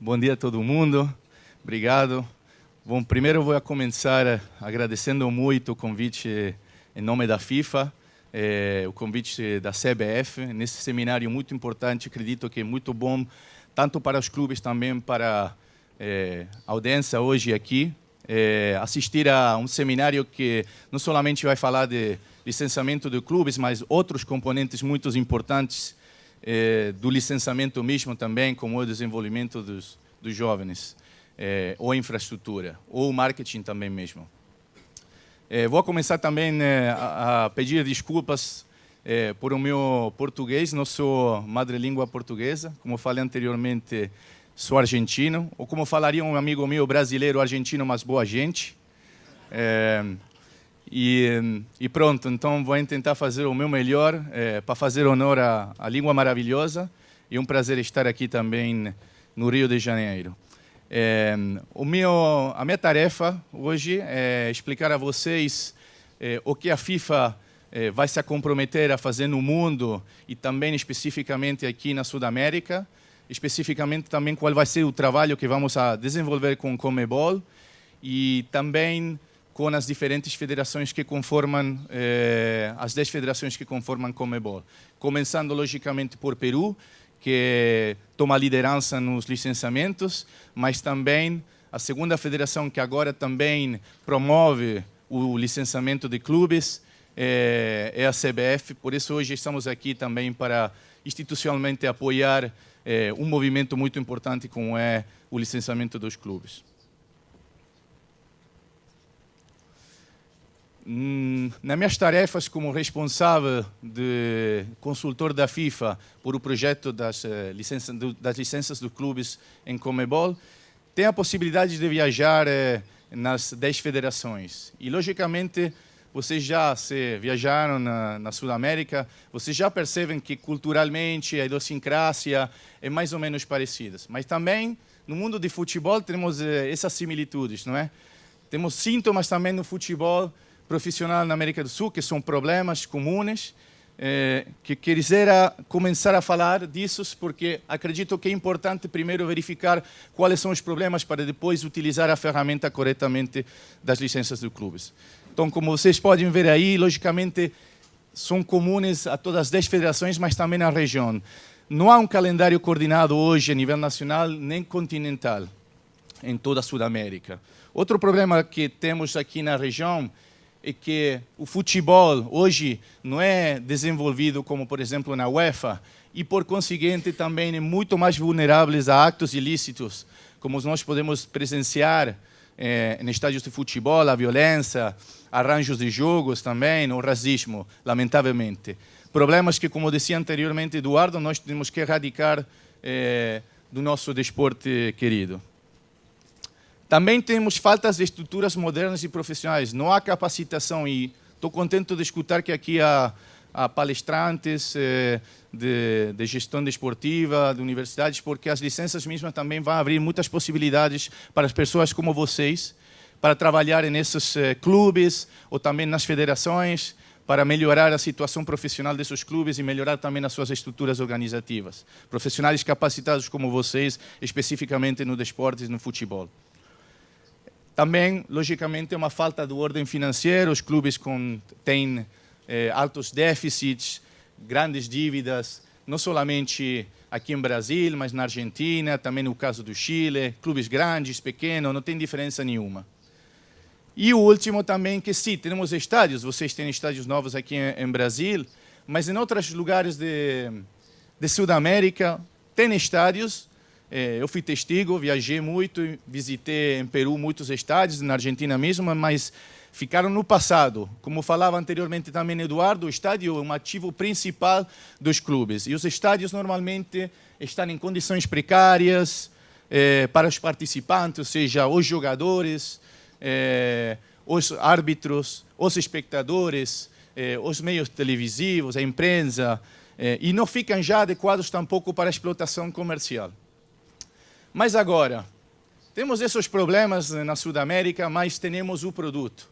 Bom dia a todo mundo. Obrigado. Bom, primeiro eu vou começar agradecendo muito o convite em nome da FIFA, o convite da CBF, nesse seminário muito importante, acredito que é muito bom, tanto para os clubes, também para a audiência hoje aqui. Assistir a um seminário que não somente vai falar de licenciamento de clubes, mas outros componentes muito importantes do licenciamento mesmo também, como o desenvolvimento dos jovens, ou a infraestrutura, ou o marketing também mesmo. Vou começar também a pedir desculpas por o meu português, não sou madrelíngua portuguesa, como falei anteriormente, sou argentino, ou como falaria um amigo meu brasileiro, argentino, mas boa gente. E pronto, então vou tentar fazer o meu melhor para fazer honor à língua maravilhosa, e um prazer estar aqui também no Rio de Janeiro. A minha tarefa hoje é explicar a vocês o que a FIFA vai se comprometer a fazer no mundo e também especificamente aqui na Sudamérica, especificamente também qual vai ser o trabalho que vamos a desenvolver com o Conmebol e também com as diferentes federações que conformam, as 10 federações que conformam o Conmebol. Começando, logicamente, por Peru, que toma liderança nos licenciamentos, mas também a segunda federação que agora também promove o licenciamento de clubes é a CBF. Por isso hoje estamos aqui também para institucionalmente apoiar um movimento muito importante como é o licenciamento dos clubes. Nas minhas tarefas como responsável de consultor da FIFA por o projeto das licenças dos clubes em Conmebol, tenho a possibilidade de viajar nas 10 federações. E, logicamente, vocês já se viajaram na Sudamérica, vocês já percebem que culturalmente a idiosincrasia é mais ou menos parecida. Mas também, no mundo de futebol, temos essas similitudes, não é? Temos sintomas também no futebol profissional na América do Sul, que são problemas comuns, que quisera começar a falar disso, porque acredito que é importante primeiro verificar quais são os problemas para depois utilizar a ferramenta corretamente das licenças dos clubes. Então, como vocês podem ver aí, logicamente, são comuns a todas as 10 federações, mas também na região. Não há um calendário coordenado hoje a nível nacional nem continental em toda a Sudamérica. Outro problema que temos aqui na região é que o futebol hoje não é desenvolvido como, por exemplo, na UEFA, e, por conseguinte, também é muito mais vulneráveis a atos ilícitos, como nós podemos presenciar em estádios de futebol, a violência, arranjos de jogos também, o racismo, lamentavelmente. Problemas que, como dizia anteriormente Eduardo, nós temos que erradicar do nosso desporto querido. Também temos faltas de estruturas modernas e profissionais. Não há capacitação e estou contente de escutar que aqui há palestrantes de gestão desportiva, de universidades, porque as licenças mesmas também vão abrir muitas possibilidades para as pessoas como vocês, para trabalhar nesses clubes ou também nas federações, para melhorar a situação profissional desses clubes e melhorar também as suas estruturas organizativas. Profissionais capacitados como vocês, especificamente no desporto e no futebol. Também, logicamente, é uma falta de ordem financeira. Os clubes têm altos déficits, grandes dívidas, não somente aqui em Brasil, mas na Argentina, também no caso do Chile. Clubes grandes, pequenos, não tem diferença nenhuma. E o último também, que sim, temos estádios. Vocês têm estádios novos aqui em Brasil, mas em outros lugares de Sudamérica tem estádios. Eu fui testigo, viajei muito, visitei em Peru muitos estádios, na Argentina mesmo, mas ficaram no passado. Como falava anteriormente também Eduardo, o estádio é um ativo principal dos clubes. E os estádios normalmente estão em condições precárias para os participantes, ou seja, os jogadores, os árbitros, os espectadores, os meios televisivos, a imprensa, e não ficam já adequados tampouco para a explotação comercial. Mas agora, temos esses problemas na Sudamérica, mas temos o produto.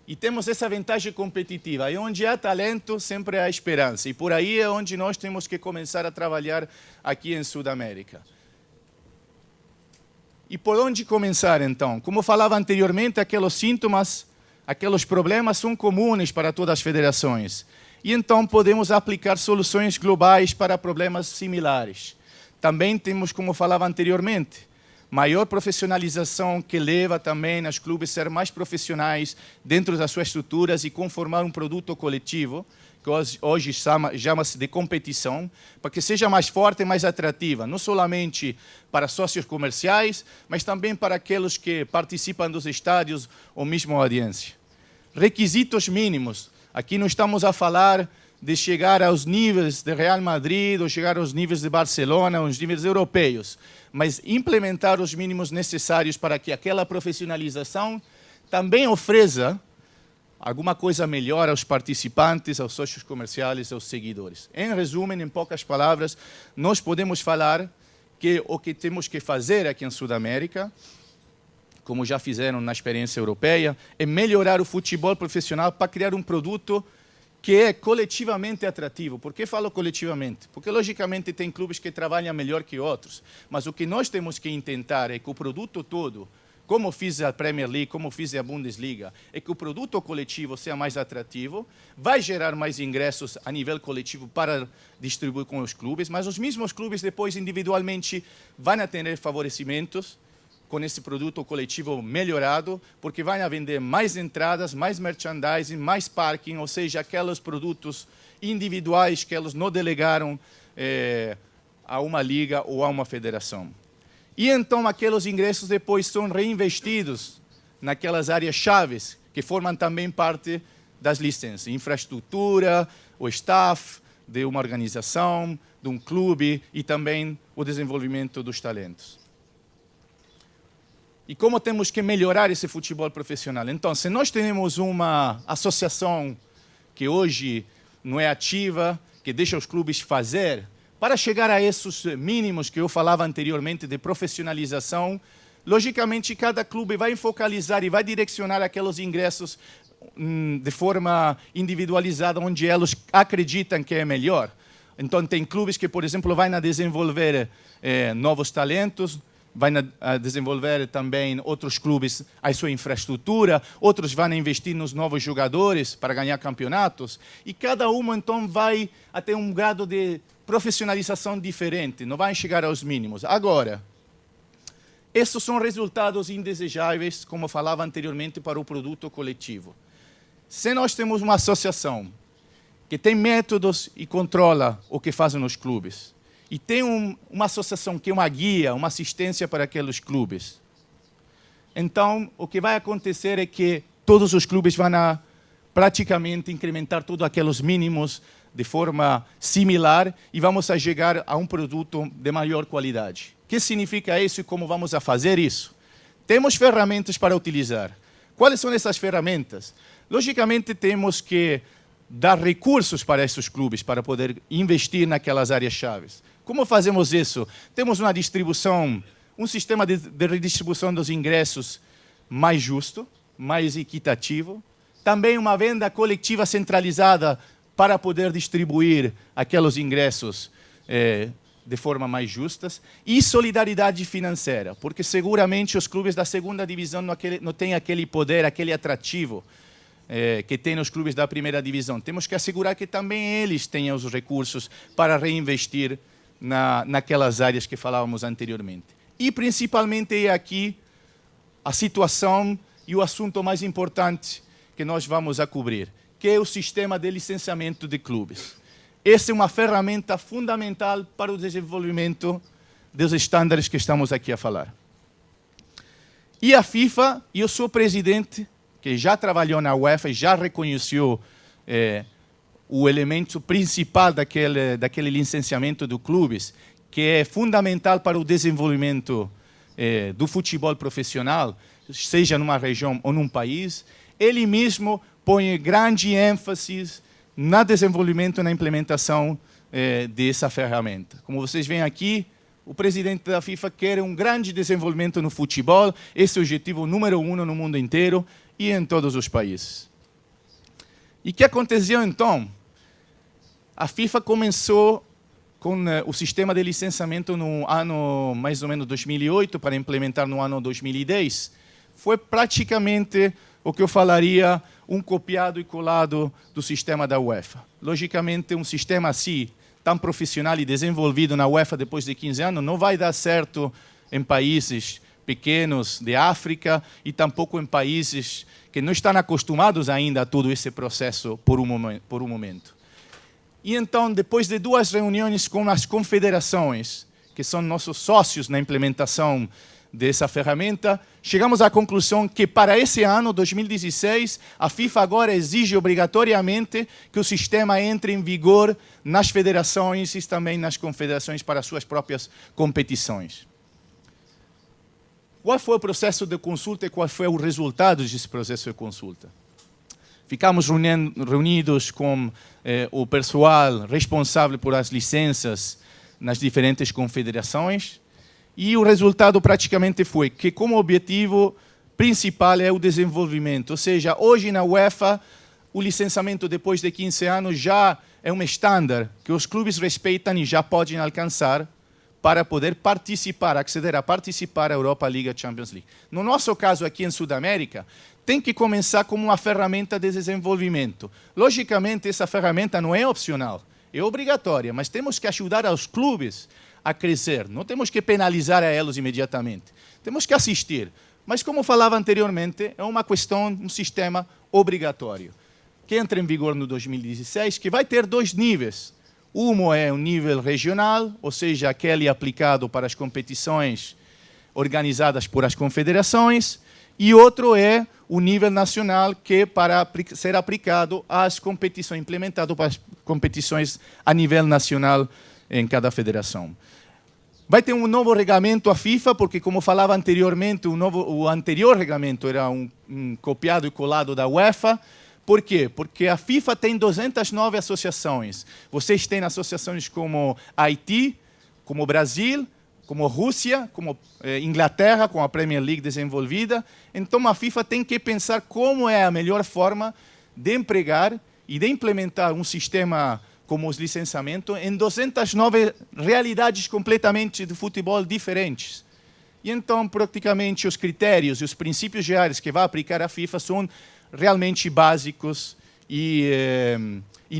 E temos essa vantagem competitiva. E onde há talento, sempre há esperança. E por aí é onde nós temos que começar a trabalhar aqui em Sudamérica. E por onde começar, então? Como falava anteriormente, aqueles sintomas, aqueles problemas são comuns para todas as federações. E então podemos aplicar soluções globais para problemas similares. Também temos, como falava anteriormente, maior profissionalização que leva também os clubes a ser mais profissionais dentro das suas estruturas e conformar um produto coletivo, que hoje chama-se de competição, para que seja mais forte e mais atrativa, não somente para sócios comerciais, mas também para aqueles que participam dos estádios ou mesmo a audiência. Requisitos mínimos. Aqui não estamos a falar de chegar aos níveis de Real Madrid ou chegar aos níveis de Barcelona, aos níveis europeus, mas implementar os mínimos necessários para que aquela profissionalização também ofereça alguma coisa melhor aos participantes, aos sócios comerciais, aos seguidores. Em resumo, em poucas palavras, nós podemos falar que o que temos que fazer aqui em Sudamérica, como já fizeram na experiência europeia, é melhorar o futebol profissional para criar um produto que é coletivamente atrativo. Por que falo coletivamente? Porque, logicamente, tem clubes que trabalham melhor que outros, mas o que nós temos que tentar é que o produto todo, como fiz a Premier League, como fiz a Bundesliga, é que o produto coletivo seja mais atrativo, vai gerar mais ingressos a nível coletivo para distribuir com os clubes, mas os mesmos clubes depois, individualmente, vão ter favorecimentos com esse produto coletivo melhorado, porque vão vender mais entradas, mais merchandising, mais parking, ou seja, aqueles produtos individuais que eles não delegaram a uma liga ou a uma federação. E então aqueles ingressos depois são reinvestidos naquelas áreas chaves que formam também parte das licenças, infraestrutura, o staff de uma organização, de um clube e também o desenvolvimento dos talentos. E como temos que melhorar esse futebol profissional? Então, se nós temos uma associação que hoje não é ativa, que deixa os clubes fazer, para chegar a esses mínimos que eu falava anteriormente de profissionalização, logicamente cada clube vai focalizar e vai direcionar aqueles ingressos de forma individualizada, onde eles acreditam que é melhor. Então, tem clubes que, por exemplo, vão desenvolver novos talentos, vai desenvolver também outros clubes a sua infraestrutura, outros vão investir nos novos jogadores para ganhar campeonatos, e cada um então vai até um grado de profissionalização diferente, não vai chegar aos mínimos. Agora, esses são resultados indesejáveis, como falava anteriormente, para o produto coletivo. Se nós temos uma associação que tem métodos e controla o que fazem os clubes, e tem uma associação que é uma guia, uma assistência para aqueles clubes, então o que vai acontecer é que todos os clubes vão praticamente incrementar todos aqueles mínimos de forma similar e vamos chegar a um produto de maior qualidade. O que significa isso e como vamos a fazer isso? Temos ferramentas para utilizar. Quais são essas ferramentas? Logicamente, temos que dar recursos para esses clubes para poder investir naquelas áreas chaves. Como fazemos isso? Temos uma distribuição, um sistema de redistribuição dos ingressos mais justo, mais equitativo. Também uma venda coletiva centralizada para poder distribuir aqueles ingressos de forma mais justa. E solidariedade financeira, porque seguramente os clubes da segunda divisão não têm aquele poder, aquele atrativo que tem nos clubes da primeira divisão. Temos que assegurar que também eles tenham os recursos para reinvestir naquelas áreas que falávamos anteriormente. E, principalmente, é aqui a situação e o assunto mais importante que nós vamos a cobrir, que é o sistema de licenciamento de clubes. Essa é uma ferramenta fundamental para o desenvolvimento dos estándares que estamos aqui a falar. E a FIFA, eu sou presidente, que já trabalhou na UEFA e já reconheceu o elemento principal daquele licenciamento de clubes, que é fundamental para o desenvolvimento do futebol profissional, seja numa região ou num país. Ele mesmo põe grande ênfase no desenvolvimento e na implementação dessa ferramenta. Como vocês veem aqui, o presidente da FIFA quer um grande desenvolvimento no futebol, esse é o objetivo número 1 no mundo inteiro e em todos os países. E o que aconteceu então? A FIFA começou com o sistema de licenciamento no ano mais ou menos 2008 para implementar no ano 2010, foi praticamente o que eu falaria um copiado e colado do sistema da UEFA. Logicamente, um sistema assim, tão profissional e desenvolvido na UEFA depois de 15 anos, não vai dar certo em países pequenos de África e tampouco em países que não estão acostumados ainda a todo esse processo por um momento. E então, depois de 2 reuniões com as confederações, que são nossos sócios na implementação dessa ferramenta, chegamos à conclusão que para esse ano, 2016, a FIFA agora exige obrigatoriamente que o sistema entre em vigor nas federações e também nas confederações para suas próprias competições. Qual foi o processo de consulta e qual foi o resultado desse processo de consulta? Ficamos reunidos com o pessoal responsável por as licenças nas diferentes confederações e o resultado praticamente foi que, como objetivo principal é o desenvolvimento. Ou seja, hoje na UEFA, o licenciamento depois de 15 anos já é um estándar que os clubes respeitam e já podem alcançar para poder participar, acceder a participar da Europa League e Champions League. No nosso caso aqui em Sudamérica, tem que começar como uma ferramenta de desenvolvimento. Logicamente, essa ferramenta não é opcional, é obrigatória, mas temos que ajudar os clubes a crescer. Não temos que penalizar a eles imediatamente. Temos que assistir. Mas, como falava anteriormente, é uma questão, um sistema obrigatório, que entra em vigor no 2016, que vai ter 2 níveis. Um é um nível regional, ou seja, aquele aplicado para as competições organizadas por as confederações, e outro é o nível nacional, que é para ser aplicado às competições, implementado para as competições a nível nacional em cada federação. Vai ter um novo regulamento a FIFA, porque, como falava anteriormente, o anterior regulamento era um copiado e colado da UEFA. Por quê? Porque a FIFA tem 209 associações. Vocês têm associações como Haiti, como Brasil, como Rússia, como Inglaterra, com a Premier League desenvolvida. Então, a FIFA tem que pensar como é a melhor forma de empregar e de implementar um sistema como os licenciamentos em 209 realidades completamente de futebol diferentes. E então, praticamente, os critérios e os princípios gerais que vai aplicar a FIFA são realmente básicos e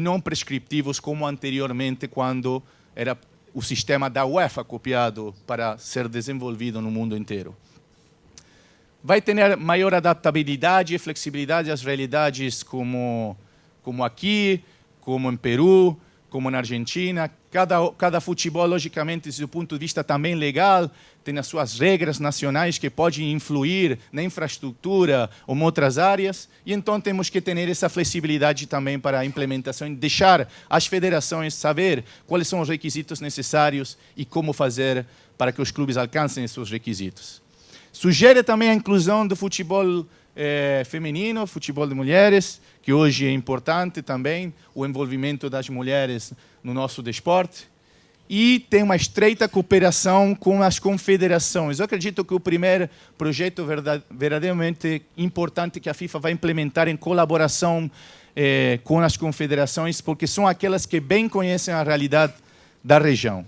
não prescritivos como anteriormente, quando era o sistema da UEFA copiado para ser desenvolvido no mundo inteiro. Vai ter maior adaptabilidade e flexibilidade às realidades como aqui, como em Peru, como na Argentina. Cada futebol, logicamente, do ponto de vista também legal, tem as suas regras nacionais que podem influir na infraestrutura ou em outras áreas. E então temos que ter essa flexibilidade também para a implementação e deixar as federações saber quais são os requisitos necessários e como fazer para que os clubes alcancem esses requisitos. Sugere também a inclusão do futebol feminino, futebol de mulheres, que hoje é importante também, o envolvimento das mulheres no nosso desporto. E tem uma estreita cooperação com as confederações. Eu acredito que o primeiro projeto verdadeiramente importante que a FIFA vai implementar em colaboração com as confederações, porque são aquelas que bem conhecem a realidade da região.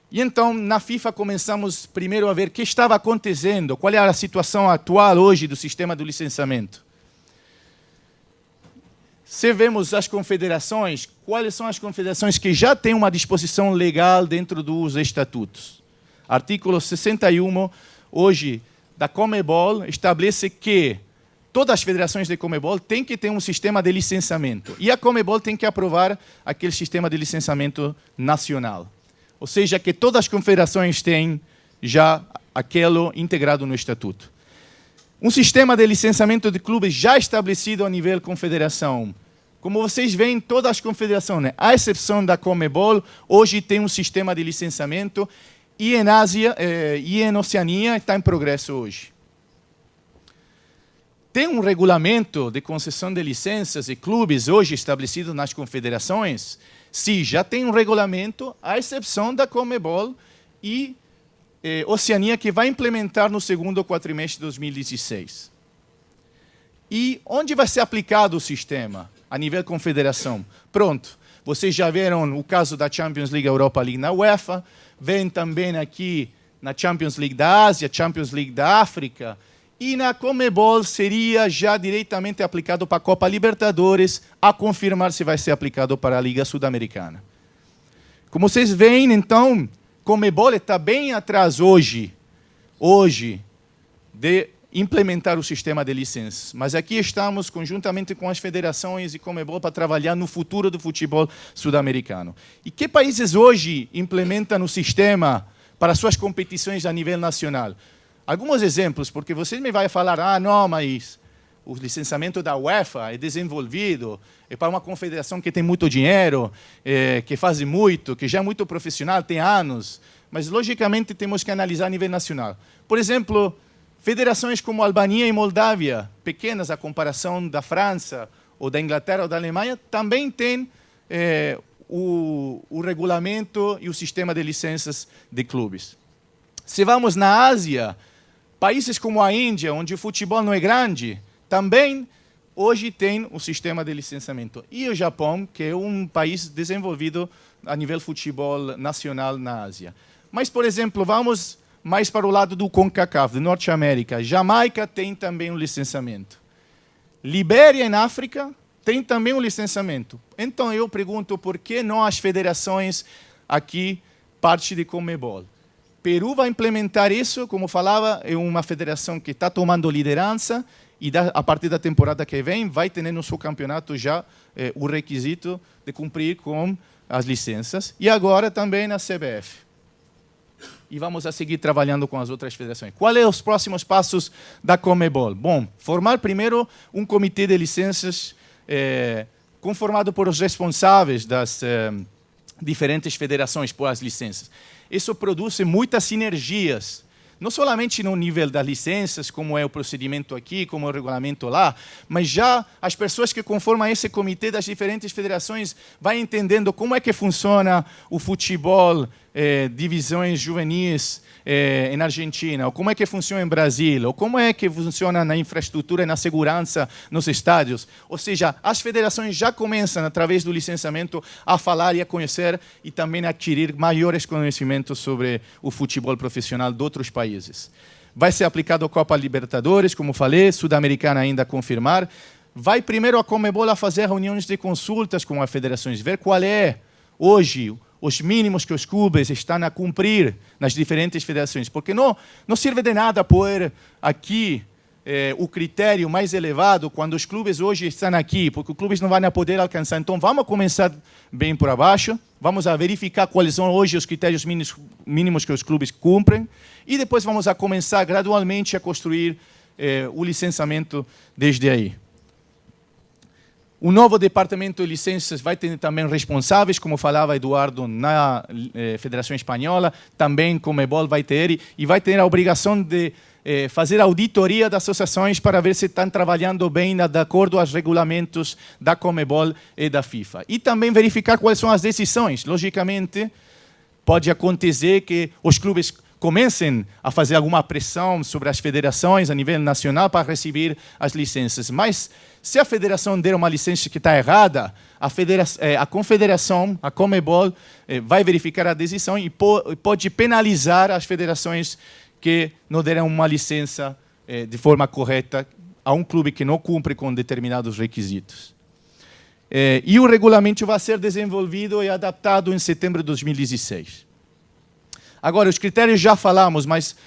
E então, na FIFA, começamos primeiro a ver o que estava acontecendo, qual era a situação atual hoje do sistema do licenciamento. Se vemos as confederações, quais são as confederações que já têm uma disposição legal dentro dos estatutos? Artículo 61, hoje, da CONMEBOL, estabelece que todas as federações de CONMEBOL têm que ter um sistema de licenciamento. E a CONMEBOL tem que aprovar aquele sistema de licenciamento nacional. Ou seja, que todas as confederações têm já aquilo integrado no estatuto. Um sistema de licenciamento de clubes já estabelecido a nível confederação. Como vocês veem, todas as confederações, à exceção da CONMEBOL, hoje tem um sistema de licenciamento e em Ásia e em Oceania está em progresso hoje. Tem um regulamento de concessão de licenças e clubes hoje estabelecido nas confederações? Sim, já tem um regulamento, à exceção da CONMEBOL e Oceania, que vai implementar no segundo quatrimestre de 2016. E onde vai ser aplicado o sistema? A nível confederação. Pronto. Vocês já viram o caso da Champions League, Europa League na UEFA, vem também aqui na Champions League da Ásia, Champions League da África, e na Conmebol seria já diretamente aplicado para a Copa Libertadores, a confirmar se vai ser aplicado para a Liga Sul-Americana. Como vocês veem, então, Conmebol está bem atrás hoje de implementar o sistema de licenças. Mas aqui estamos, conjuntamente com as federações e Conmebol, para trabalhar no futuro do futebol sul-americano. E que países hoje implementam o sistema para suas competições a nível nacional? Alguns exemplos, porque você me vai falar, não, mas o licenciamento da UEFA é desenvolvido, é para uma confederação que tem muito dinheiro, que faz muito, que já é muito profissional, tem anos. Mas, logicamente, temos que analisar a nível nacional. Por exemplo, federações como Albânia e Moldávia, pequenas à comparação da França, ou da Inglaterra ou da Alemanha, também têm o regulamento e o sistema de licenças de clubes. Se vamos na Ásia, países como a Índia, onde o futebol não é grande, também hoje tem o sistema de licenciamento. E o Japão, que é um país desenvolvido a nível futebol nacional na Ásia. Mas, por exemplo, vamos mais para o lado do CONCACAF, de Norte América. Jamaica tem também um licenciamento. Libéria, em África, tem também um licenciamento. Então, eu pergunto por que não as federações aqui, parte de Conmebol? Peru vai implementar isso, como falava, é uma federação que está tomando liderança e a partir da temporada que vem vai ter no seu campeonato já o requisito de cumprir com as licenças. E agora também na CBF. E vamos a seguir trabalhando com as outras federações. Quais são os próximos passos da Conmebol? Bom, formar primeiro um comitê de licenças conformado por os responsáveis das diferentes federações por as licenças. Isso produz muitas sinergias, não somente no nível das licenças, como é o procedimento aqui, como é o regulamento lá, mas já as pessoas que conformam esse comitê das diferentes federações vão entendendo como é que funciona o futebol, divisões juvenis em Argentina, ou como é que funciona em Brasil, ou como é que funciona na infraestrutura e na segurança nos estádios. Ou seja, as federações já começam, através do licenciamento, a falar e a conhecer e também a adquirir maiores conhecimentos sobre o futebol profissional de outros países. Vai ser aplicado a Copa Libertadores, como falei, Sul-Americana ainda a confirmar. Vai primeiro a Conmebol a fazer reuniões de consultas com as federações, ver qual é, hoje, os mínimos que os clubes estão a cumprir nas diferentes federações. Porque não serve de nada pôr aqui o critério mais elevado quando os clubes hoje estão aqui, porque os clubes não vão poder alcançar. Então, vamos começar bem por abaixo, vamos a verificar quais são hoje os critérios mínimos que os clubes cumprem, e depois vamos a começar gradualmente a construir o licenciamento desde aí. O novo departamento de licenças vai ter também responsáveis, como falava Eduardo, na Federação Espanhola, também Conmebol vai ter, e vai ter a obrigação de fazer auditoria das associações para ver se estão trabalhando bem de acordo aos regulamentos da Conmebol e da FIFA. E também verificar quais são as decisões. Logicamente, pode acontecer que os clubes comecem a fazer alguma pressão sobre as federações a nível nacional para receber as licenças. Mas, se a federação der uma licença que está errada, a confederação, a Conmebol, vai verificar a decisão e pode penalizar as federações que não deram uma licença de forma correta a um clube que não cumpre com determinados requisitos. E o regulamento vai ser desenvolvido e adaptado em setembro de 2016. Agora, os critérios já falamos, mas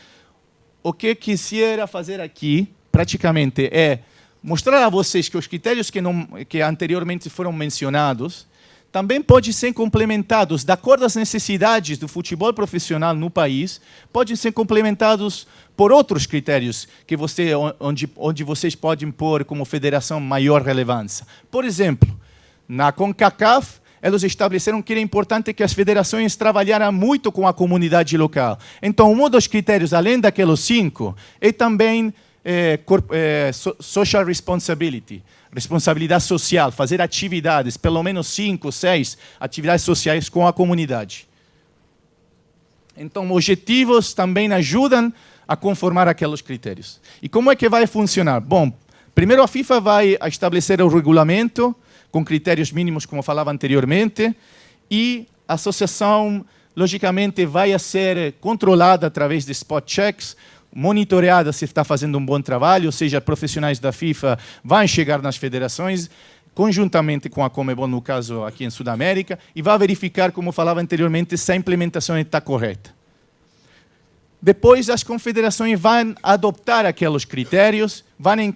o que quisiera fazer aqui, praticamente, é mostrar a vocês que os critérios que anteriormente foram mencionados também podem ser complementados, de acordo às necessidades do futebol profissional no país, podem ser complementados por outros critérios que onde vocês podem pôr como federação maior relevância. Por exemplo, na CONCACAF, eles estabeleceram que era importante que as federações trabalharam muito com a comunidade local. Então, um dos critérios, além daqueles 5, é também social responsibility, responsabilidade social, fazer atividades, pelo menos 5, 6 atividades sociais com a comunidade. Então, objetivos também ajudam a conformar aqueles critérios. E como é que vai funcionar? Bom, primeiro a FIFA vai estabelecer o regulamento com critérios mínimos, como falava anteriormente, e a associação, logicamente, vai ser controlada através de spot checks, monitoreada se está fazendo um bom trabalho, ou seja, profissionais da FIFA vão chegar nas federações, conjuntamente com a Conmebol, no caso aqui em Sudamérica, e vai verificar, como falava anteriormente, se a implementação está correta. Depois, as confederações vão adoptar aqueles critérios, vão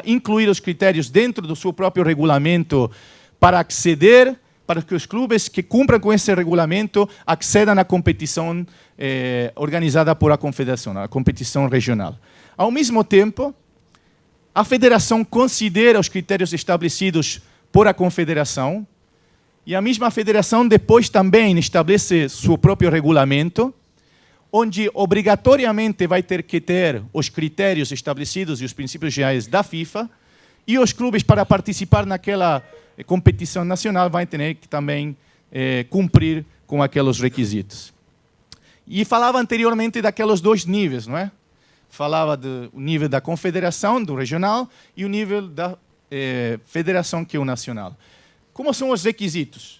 incluir os critérios dentro do seu próprio regulamento para acceder, para que os clubes que cumpram com esse regulamento accedam à competição organizada por a confederação, a competição regional. Ao mesmo tempo, a federação considera os critérios estabelecidos por a confederação e a mesma federação depois também estabelece seu próprio regulamento, onde obrigatoriamente vai ter que ter os critérios estabelecidos e os princípios gerais da FIFA, e os clubes, para participar naquela competição nacional, vão ter que também cumprir com aqueles requisitos. E falava anteriormente daqueles dois níveis, não é? Falava do nível da confederação, do regional, e o nível da federação, que é o nacional. Como são os requisitos?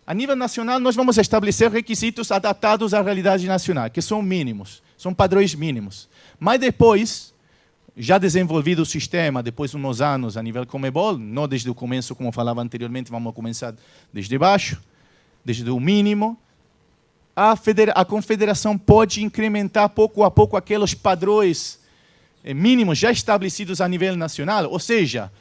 A nível nacional, nós vamos estabelecer requisitos adaptados à realidade nacional, que são mínimos, são padrões mínimos. Mas depois, já desenvolvido o sistema, depois de uns anos a nível Conmebol, não desde o começo, como falava anteriormente, vamos começar desde baixo, desde o mínimo, a confederação pode incrementar pouco a pouco aqueles padrões mínimos já estabelecidos a nível nacional, ou seja,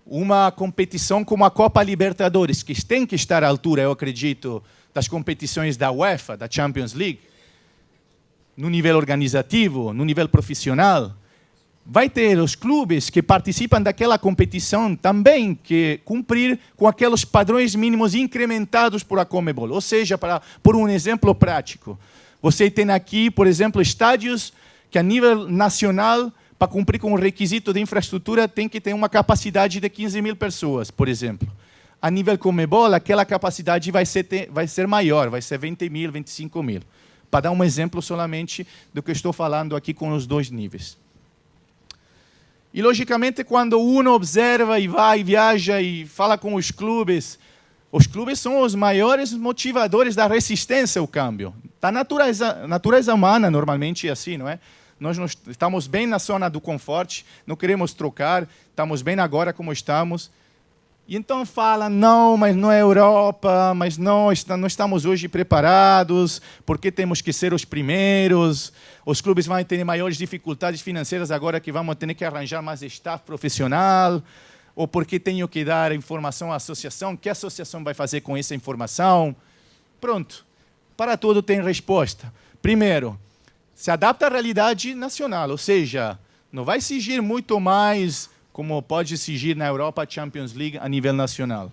uma competição como a Copa Libertadores, que tem que estar à altura, eu acredito, das competições da UEFA, da Champions League, no nível organizativo, no nível profissional, vai ter os clubes que participam daquela competição também que cumprir com aqueles padrões mínimos incrementados por a Conmebol. Ou seja, por um exemplo prático, você tem aqui, por exemplo, estádios que a nível nacional, para cumprir com o requisito de infraestrutura, tem que ter uma capacidade de 15 mil pessoas, por exemplo. A nível Conmebol, aquela capacidade vai ser maior, vai ser 20 mil, 25 mil. Para dar um exemplo solamente do que estou falando aqui com os dois níveis. E, logicamente, quando uno observa e vai, viaja e fala com os clubes são os maiores motivadores da resistência ao câmbio. Da natureza humana, normalmente, é assim, não é? Nós estamos bem na zona do conforto, não queremos trocar, estamos bem agora como estamos. E então fala, não, mas não é Europa, mas não estamos hoje preparados, porque temos que ser os primeiros, os clubes vão ter maiores dificuldades financeiras agora que vamos ter que arranjar mais staff profissional, ou porque tenho que dar informação à associação, que a associação vai fazer com essa informação? Pronto, para tudo tem resposta. Primeiro, se adapta à realidade nacional, ou seja, não vai exigir muito mais como pode exigir na Europa a Champions League a nível nacional.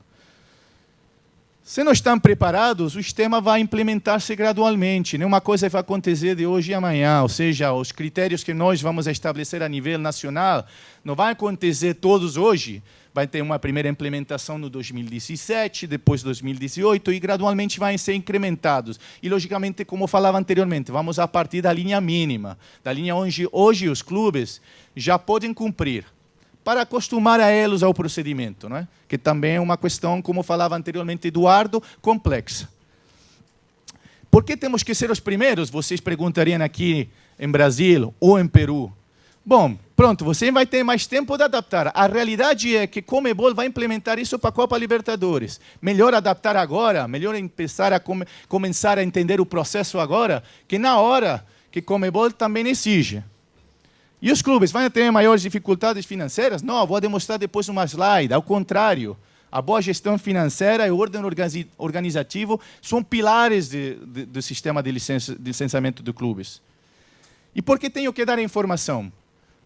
Se não estão preparados, o sistema vai implementar-se gradualmente. Nenhuma coisa vai acontecer de hoje e amanhã. Ou seja, os critérios que nós vamos estabelecer a nível nacional não vão acontecer todos hoje. Vai ter uma primeira implementação no 2017, depois 2018, e gradualmente vão ser incrementados. E, logicamente, como falava anteriormente, vamos a partir da linha mínima, da linha onde hoje os clubes já podem cumprir, para acostumar a eles ao procedimento, não é? Que também é uma questão, como falava anteriormente Eduardo, complexa. Por que temos que ser os primeiros? Vocês perguntariam aqui em Brasil ou em Peru. Bom, pronto, você vai ter mais tempo de adaptar. A realidade é que Conmebol vai implementar isso para a Copa Libertadores. Melhor adaptar agora, melhor começar a entender o processo agora, que na hora que Conmebol também exige. E os clubes vão ter maiores dificuldades financeiras? Não, vou demonstrar depois uma slide. Ao contrário, a boa gestão financeira e o ordem organizativo são pilares do sistema de licenciamento de clubes. E por que tenho que dar a informação?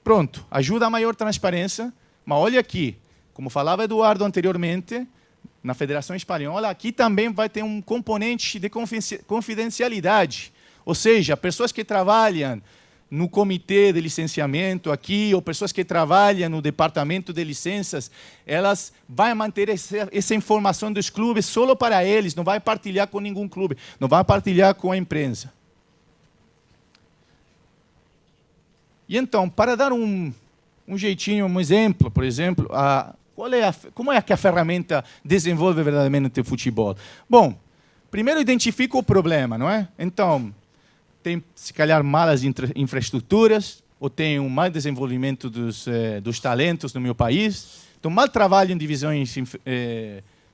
Pronto, ajuda a maior transparência, mas olha aqui, como falava Eduardo anteriormente, na Federação Espanhola, aqui também vai ter um componente de confidencialidade. Ou seja, pessoas que trabalham no comitê de licenciamento aqui, ou pessoas que trabalham no departamento de licenças, elas vão manter essa informação dos clubes só para eles, não vai partilhar com nenhum clube, não vai partilhar com a imprensa. E então, para dar um jeitinho, um exemplo, por exemplo, Como é que a ferramenta desenvolve verdadeiramente o futebol? Bom, primeiro identifica o problema, não é? Então, tem, se calhar, malas infraestruturas, ou tem um mau desenvolvimento dos talentos no meu país, então, mal trabalho em divisões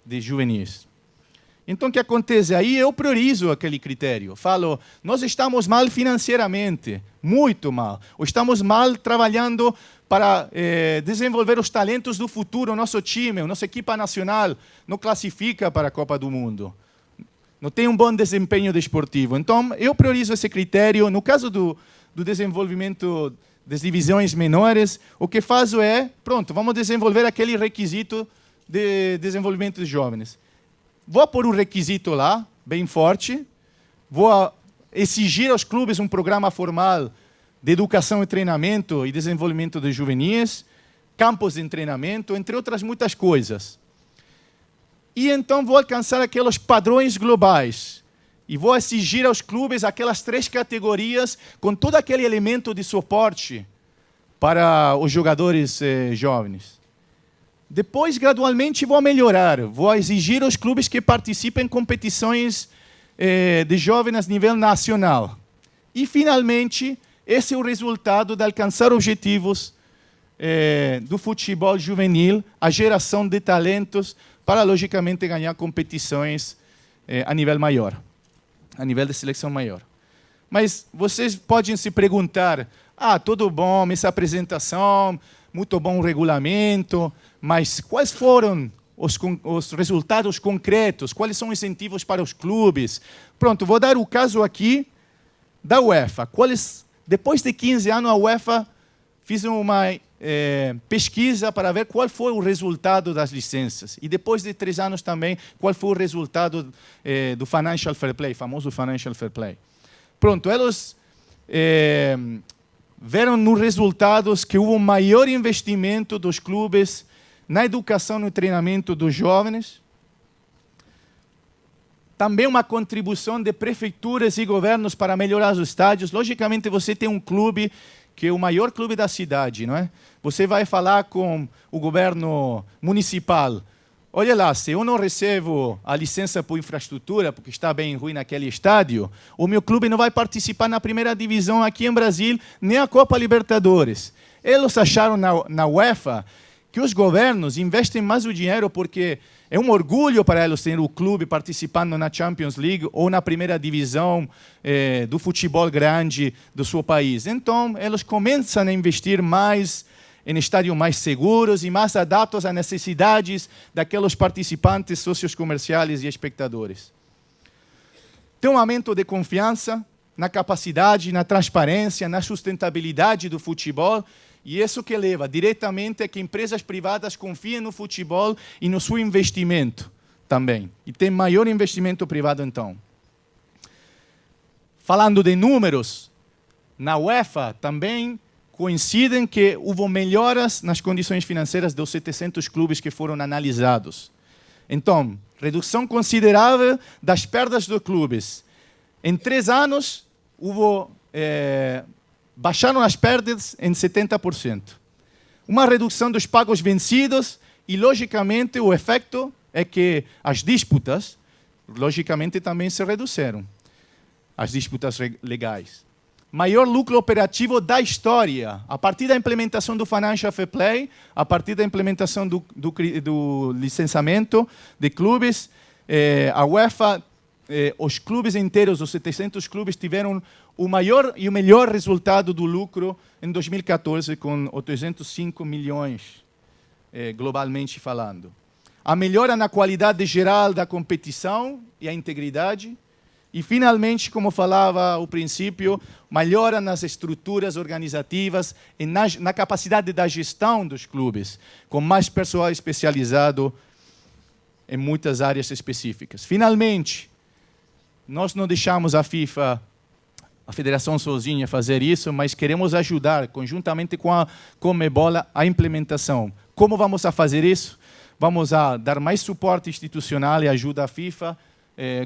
de juvenis. Então, o que acontece? Aí eu priorizo aquele critério. Falo, nós estamos mal financeiramente, muito mal. Ou estamos mal trabalhando para desenvolver os talentos do futuro. O nosso time, a nossa equipa nacional não classifica para a Copa do Mundo. Não tem um bom desempenho desportivo. Então, eu priorizo esse critério. No caso do desenvolvimento das divisões menores, o que faço é, pronto, vamos desenvolver aquele requisito de desenvolvimento de jovens. Vou pôr um requisito lá, bem forte, vou exigir aos clubes um programa formal de educação e treinamento e desenvolvimento de juvenis, campos de treinamento, entre outras muitas coisas. E então vou alcançar aqueles padrões globais e vou exigir aos clubes aquelas 3 categorias com todo aquele elemento de suporte para os jogadores jovens. Depois, gradualmente, vou melhorar. Vou exigir aos clubes que participem em competições de jovens a nível nacional. E, finalmente, esse é o resultado de alcançar objetivos do futebol juvenil, a geração de talentos para, logicamente, ganhar competições a nível maior, a nível de seleção maior. Mas vocês podem se perguntar, tudo bom, essa apresentação, muito bom o regulamento, mas quais foram os resultados concretos? Quais são os incentivos para os clubes? Pronto, vou dar o caso aqui da UEFA. Depois de 15 anos, a UEFA fez uma pesquisa para ver qual foi o resultado das licenças. E depois de 3 anos também, qual foi o resultado do Financial Fair Play, famoso Financial Fair Play. Pronto, eles viram nos resultados que houve um maior investimento dos clubes na educação e no treinamento dos jovens. Também uma contribuição de prefeituras e governos para melhorar os estádios. Logicamente, você tem um clube que é o maior clube da cidade, não é? Você vai falar com o governo municipal. Olha lá, se eu não recebo a licença por infraestrutura, porque está bem ruim naquele estádio, o meu clube não vai participar na primeira divisão aqui em Brasil, nem a Copa Libertadores. Eles acharam na UEFA que os governos investem mais o dinheiro porque é um orgulho para eles ter o clube participando na Champions League ou na primeira divisão do futebol grande do seu país. Então, eles começam a investir mais em estádios mais seguros e mais adaptados às necessidades daqueles participantes, sócios comerciais e espectadores. Tem um aumento de confiança na capacidade, na transparência, na sustentabilidade do futebol, e isso que leva diretamente a que empresas privadas confiem no futebol e no seu investimento também. E tem maior investimento privado, então. Falando de números, na UEFA também coincidem que houve melhoras nas condições financeiras dos 700 clubes que foram analisados. Então, redução considerável das perdas dos clubes. Em 3 anos, baixaram as perdas em 70%. Uma redução dos pagos vencidos e, logicamente, o efeito é que as disputas, logicamente, também se reduziram. As disputas legais. Maior lucro operativo da história. A partir da implementação do Financial Fair Play, a partir da implementação do licenciamento de clubes, a UEFA, os clubes inteiros, os 700 clubes, tiveram o maior e o melhor resultado do lucro em 2014, com 805 milhões, globalmente falando. A melhora na qualidade geral da competição e a integridade. E, finalmente, como falava ao princípio, melhora nas estruturas organizativas e na capacidade da gestão dos clubes, com mais pessoal especializado em muitas áreas específicas. Finalmente, nós não deixamos a FIFA, a federação sozinha, fazer isso, mas queremos ajudar, conjuntamente com a Conmebol, a implementação. Como vamos a fazer isso? Vamos a dar mais suporte institucional e ajuda à FIFA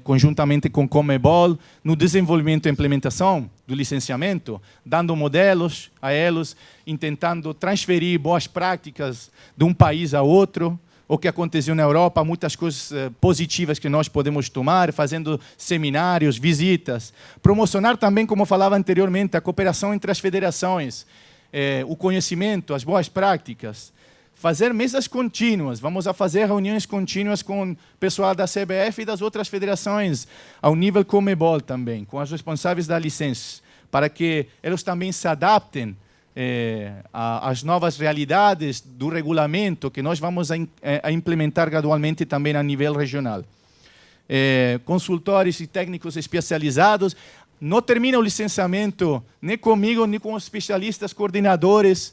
conjuntamente com a Conmebol, no desenvolvimento e implementação do licenciamento, dando modelos a eles, tentando transferir boas práticas de um país a outro, o que aconteceu na Europa, muitas coisas positivas que nós podemos tomar, fazendo seminários, visitas. Promocionar também, como falava anteriormente, a cooperação entre as federações, o conhecimento, as boas práticas. Fazer mesas contínuas, vamos a fazer reuniões contínuas com o pessoal da CBF e das outras federações, ao nível Conmebol também, com os responsáveis da licença, para que eles também se adaptem às novas realidades do regulamento que nós vamos a implementar gradualmente também a nível regional. Consultores e técnicos especializados. Não termina o licenciamento nem comigo, nem com os especialistas coordenadores,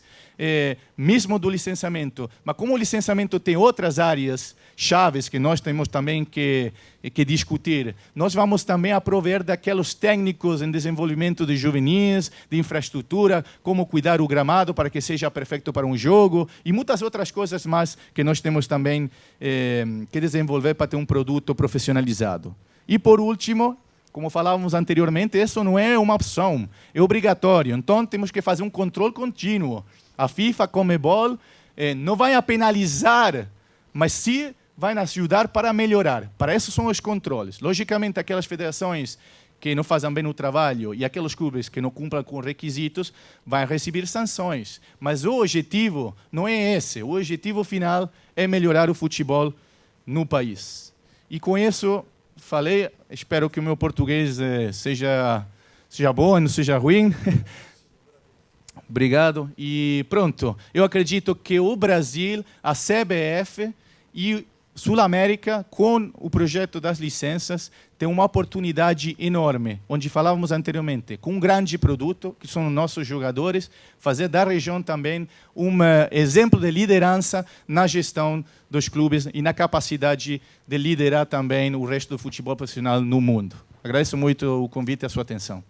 mesmo do licenciamento. Mas como o licenciamento tem outras áreas chaves que nós temos também que discutir, nós vamos também prover daqueles técnicos em desenvolvimento de juvenis, de infraestrutura, como cuidar o gramado para que seja perfeito para um jogo, e muitas outras coisas mais que nós temos também que desenvolver para ter um produto profissionalizado. E, por último, como falávamos anteriormente, isso não é uma opção, é obrigatório. Então, temos que fazer um controle contínuo. A FIFA, a Conmebol, não vai a penalizar, mas sim vai nos ajudar para melhorar. Para isso são os controles. Logicamente, aquelas federações que não fazem bem o trabalho e aqueles clubes que não cumprem com requisitos vão receber sanções. Mas o objetivo não é esse. O objetivo final é melhorar o futebol no país. E com isso, falei, espero que o meu português seja bom, não seja ruim. Obrigado. E pronto, eu acredito que o Brasil, a CBF e Sul-América, com o projeto das licenças, tem uma oportunidade enorme, onde falávamos anteriormente, com um grande produto, que são nossos jogadores, fazer da região também um exemplo de liderança na gestão dos clubes e na capacidade de liderar também o resto do futebol profissional no mundo. Agradeço muito o convite e a sua atenção.